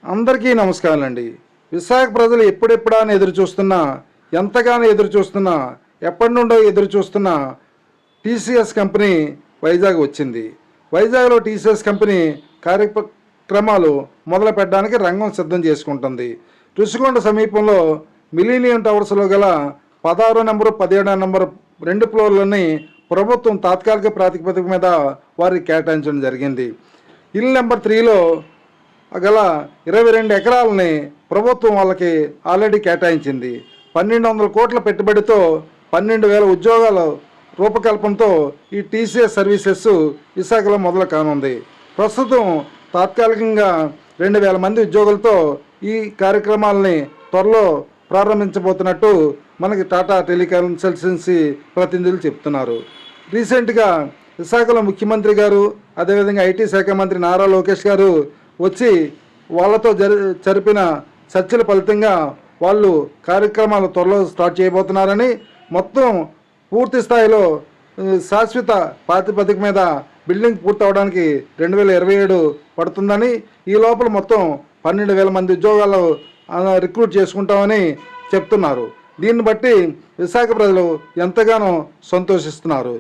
అందరికీ నమస్కారాలండి. విశాఖ ప్రజలు ఎప్పుడెప్పుడా అని ఎంతగానో ఎదురు చూస్తున్నా, ఎప్పటి నుండో ఎదురు చూస్తున్న టీసీఎస్ కంపెనీ వైజాగ్ వచ్చింది. వైజాగ్లో టీసీఎస్ కంపెనీ కార్యక్రమాలు మొదలు పెట్టడానికి రంగం సిద్ధం చేసుకుంటుంది. రుషికొండ సమీపంలో మిలీనియం టవర్స్లో గల 16 నెంబరు 17 నెంబరు 2 ఫ్లోర్లని ప్రభుత్వం తాత్కాలిక ప్రాతిపదిక మీద వారికి కేటాయించడం జరిగింది. ఇల్లు నెంబర్ 3లో గల 22 ఎకరాలని ప్రభుత్వం వాళ్ళకి ఆల్రెడీ కేటాయించింది. 1200 కోట్ల పెట్టుబడితో 12,000 ఉద్యోగాల రూపకల్పనతో ఈ టీసీఎస్ సర్వీసెస్ విశాఖలో మొదలు కానుంది. ప్రస్తుతం తాత్కాలికంగా 2,000 మంది ఉద్యోగులతో ఈ కార్యక్రమాలని త్వరలో ప్రారంభించబోతున్నట్టు మనకి టాటా టెలికన్సల్టెన్సీ ప్రతినిధులు చెప్తున్నారు. రీసెంట్గా విశాఖలో ముఖ్యమంత్రి గారు, అదేవిధంగా ఐటీ శాఖ మంత్రి నారా లోకేష్ గారు వచ్చి వాళ్ళతో జరిపిన చర్చల ఫలితంగా వాళ్ళు కార్యక్రమాలు త్వరలో స్టార్ట్ చేయబోతున్నారని, మొత్తం పూర్తి స్థాయిలో శాశ్వత ప్రాతిపదిక మీద బిల్డింగ్ పూర్తి అవడానికి 2027 పడుతుందని, ఈ లోపల మొత్తం 12,000 మంది ఉద్యోగాలు రిక్రూట్ చేసుకుంటామని చెప్తున్నారు. దీన్ని బట్టి విశాఖ ప్రజలు ఎంతగానో సంతోషిస్తున్నారు.